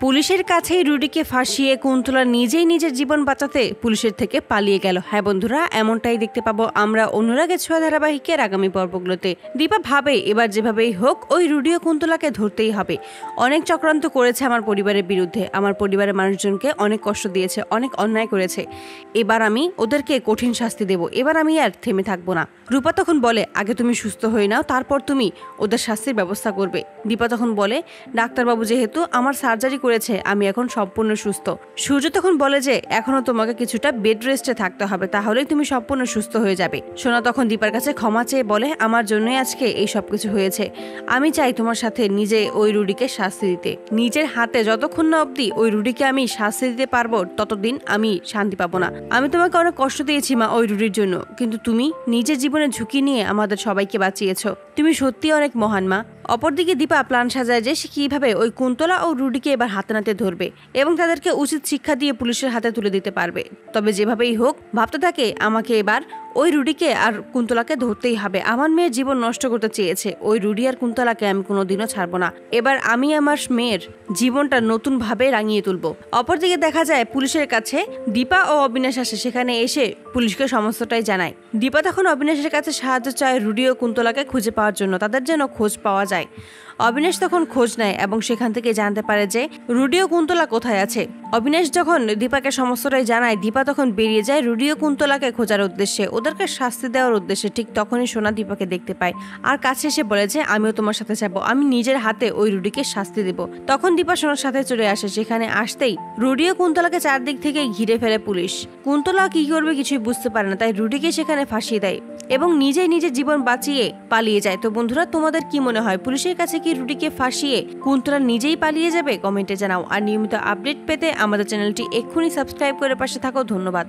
পুলিশের কাছেই রুডিকে ফাঁসিয়ে কুন্তলা নিজেই নিজের জীবন বাঁচাতে পুলিশের থেকে পালিয়ে গেল। হ্যাঁ বন্ধুরা, এমনটাই দেখতে পাবো আমরা অনুরাগের ছোঁয়া ধারাবাহিকের আগামী পর্বগুলোতে। দীপা ভাবে এবার যেভাবেই হোক ওই রুডি ও কুন্তলাকে ধরতেই হবে। অনেক চক্রান্ত করেছে আমার পরিবারের বিরুদ্ধে, আমার পরিবারের মানুষজনকে অনেক কষ্ট দিয়েছে, অনেক অন্যায় করেছে। এবার আমি ওদেরকে কঠিন শাস্তি দেব, এবার আমি আর থেমে থাকবো না। রূপা তখন বলে, আগে তুমি সুস্থ হয়ে নাও, তারপর তুমি ওদের শাস্তির ব্যবস্থা করবে। দীপা তখন বলে, ডাক্তারবাবু যেহেতু আমার সার্জারি করেছে, আমি এখন সম্পূর্ণ সুস্থ। সূর্য তখন বলে যে এখনো তোমাকে কিছুটা বেড রেস্টে থাকতে হবে, তাহলেই তুমি সম্পূর্ণ সুস্থ হয়ে যাবে। সোনা তখন দীপার কাছে ক্ষমা চেয়ে বলে, আমার জন্যই আজকে এই সবকিছু হয়েছে। আমি চাই তোমার সাথে নিজে ওই রুডিকে শাস্তি দিতে, নিজের হাতে যতক্ষণ না অবধি ওই রুডিকে আমি শাস্তি দিতে পারবো ততদিন আমি শান্তি পাবো না। আমি তোমাকে অনেক কষ্ট দিয়েছি মা ওই রুডির জন্য, কিন্তু তুমি নিজের জীবনে ঝুঁকি নিয়ে আমাদের সবাইকে বাঁচিয়েছো। তুমি সত্যি অনেক মহান মা। অপরদিকে দীপা প্ল্যান সাজায় যে সে কিভাবে ওই কুন্তলা ও রুডিকে এবার হাতে নাতে ধরবে এবং তাদেরকে উচিত শিক্ষা দিয়ে পুলিশের হাতে তুলে দিতে পারবে। তবে যেভাবেই হোক ভাবতে থাকে, আমাকে এবার ওই রুডিকে আর কুন্তলাকে ধরতেই হবে। আমার মেয়ের জীবন নষ্ট করতে চেয়েছে ওই রুডি আর কুন্তলাকে আমি কোনোদিনও ছাড়বো না। এবার আমি আমার মেয়ের জীবনটা নতুন ভাবে রাঙিয়ে তুলবো। অপরদিকে দেখা যায় পুলিশের কাছে দীপা ও অবিনাশ আসে, সেখানে এসে পুলিশকে সমস্তটাই জানায়। দীপা তখন অবিনাশের কাছে সাহায্য চায় রুডি ও কুন্তলাকে খুঁজে পাওয়ার জন্য, তাদের যেন খোঁজ পাওয়া যায়। অবিনাশ তখন খোঁজ নেয় এবং সেখান থেকে জানতে পারে যে রুডি ও কুন্তলা কোথায় আছে। অবিনাশ যখন দীপাকে সমস্তটাই জানায়, দীপা তখন বেরিয়ে যায় রুডি ও কুন্তলাকে খোঁজার উদ্দেশ্যে, ওদেরকে শাস্তি দেওয়ার উদ্দেশ্যে। ঠিক তখনই সোনা দীপাকে দেখতে পায় আর কাছে এসে বলে যে আমিও তোমার সাথে যাবো, আমি নিজের হাতে ওই রুডিকে শাস্তি দেব। তখন দীপা সোনার সাথে চলে আসে। সেখানে আসতেই রুডি ও কুন্তলাকে চারদিক থেকে ঘিরে ফেলে পুলিশ। কুন্তলা কি করবে কিছুই বুঝতে পারে না, তাই রুডিকে সেখানে ফাঁসিয়ে দেয় এবং নিজেই নিজের জীবন বাঁচিয়ে পালিয়ে যায়। তো বন্ধুরা, তোমাদের কি মনে হয়, পুলিশের কাছে কি রুডিকে ফাঁসিয়ে কুন্তলা নিজেই পালিয়ে যাবে? কমেন্টে জানাও। আর নিয়মিত আপডেট পেতে আমাদের চ্যানেলটি এক্ষুনি সাবস্ক্রাইব করে পাশে থাকো। ধন্যবাদ।